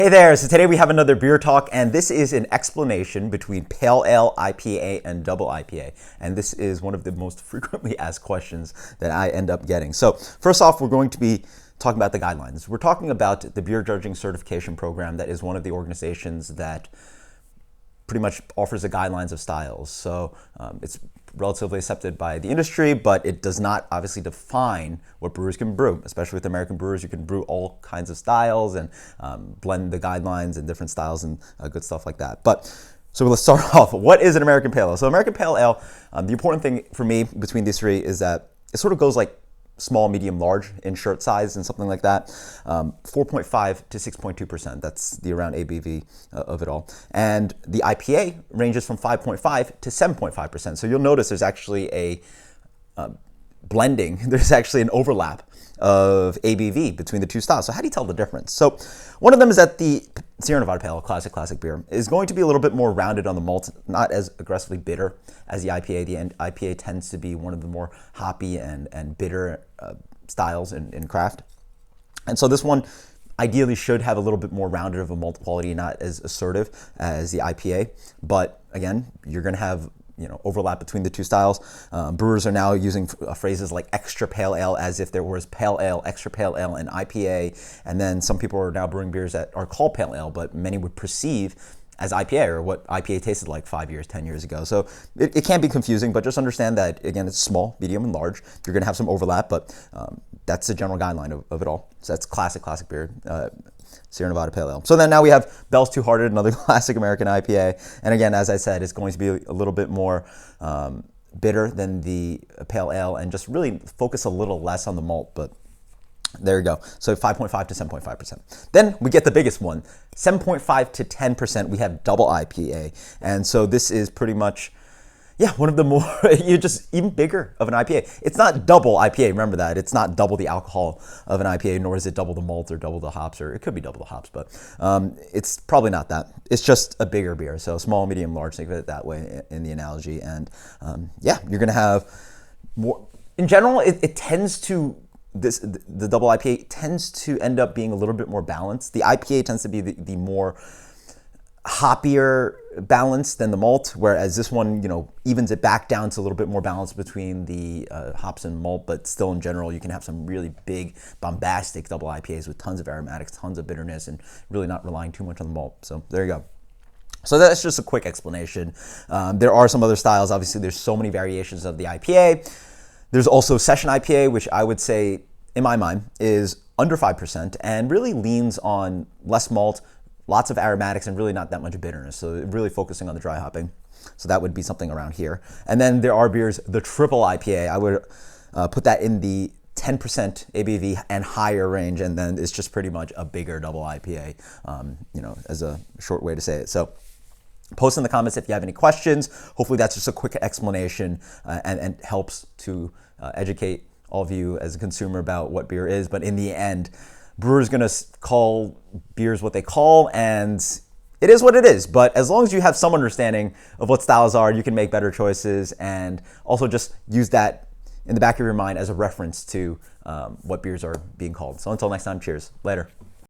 Hey there, so today we have another beer talk, and this is an explanation between Pale Ale, IPA, and Double IPA. And this is one of the most frequently asked questions that I end up getting. So first off, we're going to be talking about the guidelines. We're talking about the Beer Judging Certification Program. That is one of the organizations that pretty much offers the guidelines of styles. So it's relatively accepted by the industry, but it does not obviously define what brewers can brew. Especially with American brewers, you can brew all kinds of styles and blend the guidelines and different styles and good stuff like that. So let's start off. What is an American Pale Ale? So American Pale Ale, the important thing for me between these three is that it sort of goes like small, medium, large in shirt size and something like that. 4.5 to 6.2%. That's the around ABV of it all. And the IPA ranges from 5.5 to 7.5%. So you'll notice there's actually a blending. There's actually an overlap of ABV between the two styles. So how do you tell the difference? So one of them is that the Sierra Nevada Pale Ale, classic beer, is going to be a little bit more rounded on the malt, not as aggressively bitter as the IPA. The IPA tends to be one of the more hoppy and bitter styles in craft. And so this one ideally should have a little bit more rounded of a malt quality, not as assertive as the IPA. But again, you're going to have overlap between the two styles. Brewers are now using phrases like extra pale ale as if there was pale ale, extra pale ale, and IPA. And then some people are now brewing beers that are called pale ale, but many would perceive as IPA or what IPA tasted like 5 years, 10 years ago. So it can be confusing, but just understand that, again, it's small, medium, and large. You're going to have some overlap, but that's the general guideline of it all. So that's classic beer. Sierra Nevada Pale Ale. So then now we have Bell's Two Hearted, another classic American IPA. And again, as I said, it's going to be a little bit more bitter than the Pale Ale and just really focus a little less on the malt, but there you go. So 5.5 to 7.5%. Then we get the biggest one, 7.5 to 10%. We have Double IPA. And so this is pretty much, one of the more, you're just even bigger of an IPA. It's not double IPA, remember that. It's not double the alcohol of an IPA, nor is it double the malt or double the hops, or it could be double the hops, but it's probably not that. It's just a bigger beer. So small, medium, large, think of it that way in the analogy. And you're going to have more. In general, it tends to, the double IPA tends to end up being a little bit more balanced. The IPA tends to be the more hoppier balance than the malt, whereas this one, evens it back down to a little bit more balance between the hops and malt, but still in general, you can have some really big, bombastic double IPAs with tons of aromatics, tons of bitterness, and really not relying too much on the malt. So there you go. So that's just a quick explanation. There are some other styles. Obviously, there's so many variations of the IPA. There's also Session IPA, which I would say, in my mind, is under 5% and really leans on less malt, lots of aromatics, and really not that much bitterness. So really focusing on the dry hopping. So that would be something around here. And then there are beers, the Triple IPA. I would put that in the 10% ABV and higher range, and then it's just pretty much a bigger Double IPA, as a short way to say it. So post in the comments if you have any questions. Hopefully that's just a quick explanation and helps to educate all of you as a consumer about what beer is. But in the end, brewers going to call beers what they call, and it is what it is. But as long as you have some understanding of what styles are, you can make better choices, and also just use that in the back of your mind as a reference to what beers are being called. So until next time, cheers. Later.